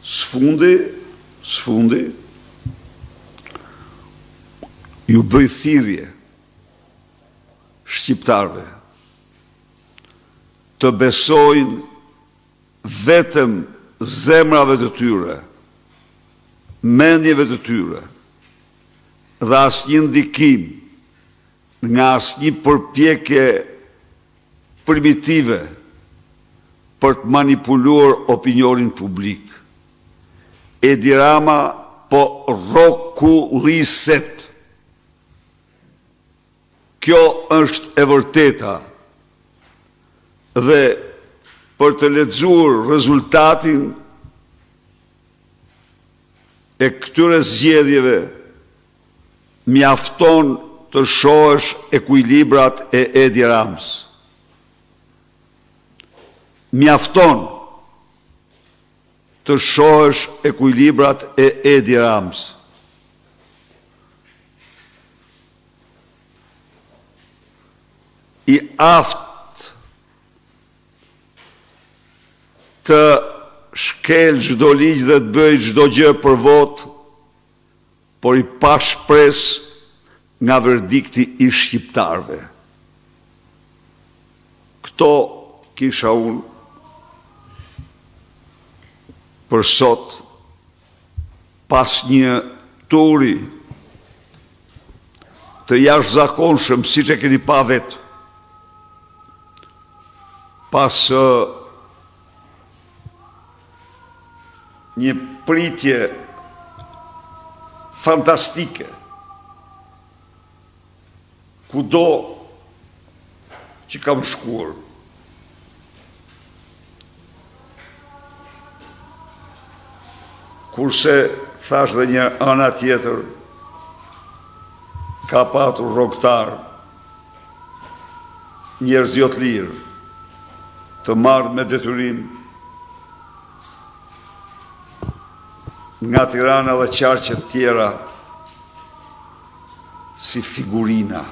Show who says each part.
Speaker 1: Sfundi, ju bëj thirrje shqiptarëve të besojnë vetëm zemrave të tyre, mendjeve të tyre, dhe asnjë ndikim nga asnjë përpjekje primitive për të manipuluar opinionin publik. Edi Rama po rrokulliset. Kjo është e vërteta dhe për të lexuar rezultatin e këtyre zgjedhjeve mjafton të shohësh ekuilibrat e Edi Ramës. Mjafton të shohësh ekuilibrat e Edi Ramës. I aft të shkel çdo ligj dhe të bëj çdo gjë për votë, por i pa shpresë nga verdikti i shqiptarëve. Këto kisha unë për sot, pas një turi të jashtëzakonshëm siç e keni pa vetë, pas një pritje fantastike, kudo që kam shkuar. Kurse, thash dhe një ana tjetër, ka patur rrogtar, njerëz jo të lirë, të marrë me detyrim nga Tirana dhe qarqet tjera si figurina.